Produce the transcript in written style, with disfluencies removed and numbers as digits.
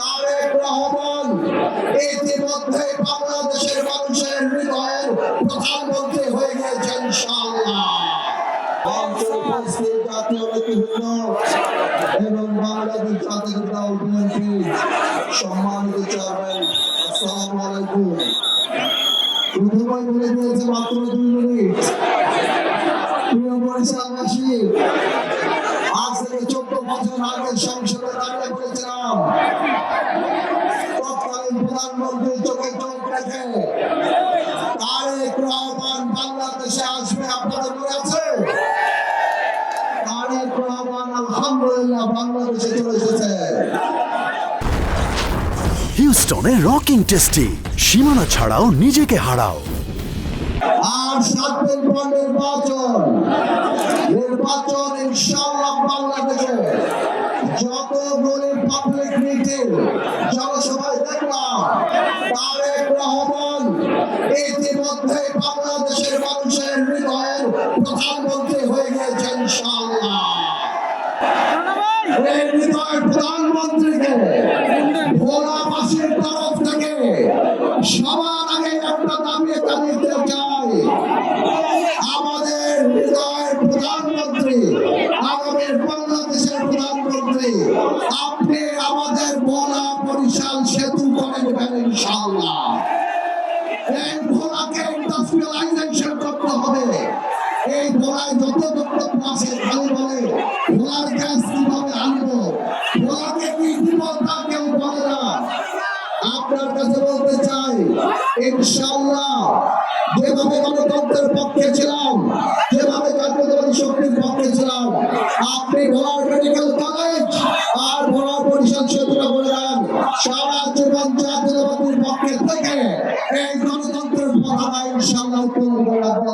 তারেক রহমান ইতিমধ্যে বাংলাদেশের মানুষের হৃদয়ের প্রধানমন্ত্রী হয়ে গেছে ইনশাআল্লাহ। জাতীয় নেতৃবৃন্দ এবং বাংলাদেশ জাতীয় দল বিএনপি সম্মানিত চেয়ারম্যান, আসসালামু আলাইকুম। প্রথমে বলে দিয়েছে মাত্র 2 মিনিট। প্রিয় বরিশালবাসী, আজ থেকে 14 বছর আগে সংসদে দাঁড়িয়ে বলেছিলাম তৎকালীন প্রধানমন্ত্রী চোখে চোখ রেখে তারেক রহমান বাংলাদেশে আসবে। আপনাদের মনে আছে? তারেক রহমান আলহামদুলিল্লাহ বাংলাদেশে চলে এসেছে। হিউস্টনে রকিং টেস্টি, সীমানা ছাড়াও নিজেকে হারাও। আর 7 দিন পর নির্বাচন ইনশাআল্লাহ বাংলাদেশে যতগুলি পাবলিক মিটিং জনসভায় দেখলাম তারেক রহমান ইতিমধ্যে বাংলাদেশের মানুষের হৃদয়ের প্রধানমন্ত্রী হয়ে গেছে ইনশাআল্লাহ। এই হৃদয়ের প্রধানমন্ত্রীকে ভোলাবাসীর তরফ থেকে সবার আগে একটা দাবি জানাতে চাই, আমাদের হৃদয়ের প্রধানমন্ত্রী, আমাদের বাংলাদেশের প্রধানমন্ত্রী, আপনি আমাদের ভোলা বরিশাল সেতু করে দেবেন ইনশাআল্লাহ। এই ভোলাকে ইন্ডাস্ট্রিয়ালাইজেশন করতে হবে। এই ভোলায় যত বক্তব্য আছে খালি বলে ভোলার গ্যাস কিভাবে আনবো, ভোলাকে কি দিব তা কেউ বলে না। আপনার কাছে বলতে চাই ইনশাআল্লাহ যেভাবে গণতন্ত্রের পক্ষে ছিলাম, যেভাবে জাতীয়তাবাদী শক্তির পক্ষে ছিলাম, আপনি ভোলার মেডিকেল কলেজ আর ভোলা বরিশাল সেতুটা করে দেন। সারা জীবন জাতীয়তাবাদীর পক্ষে থেকে এই গণতন্ত্রের পতাকা ইনশাআল্লাহ উত্তোলন করে রাখবো।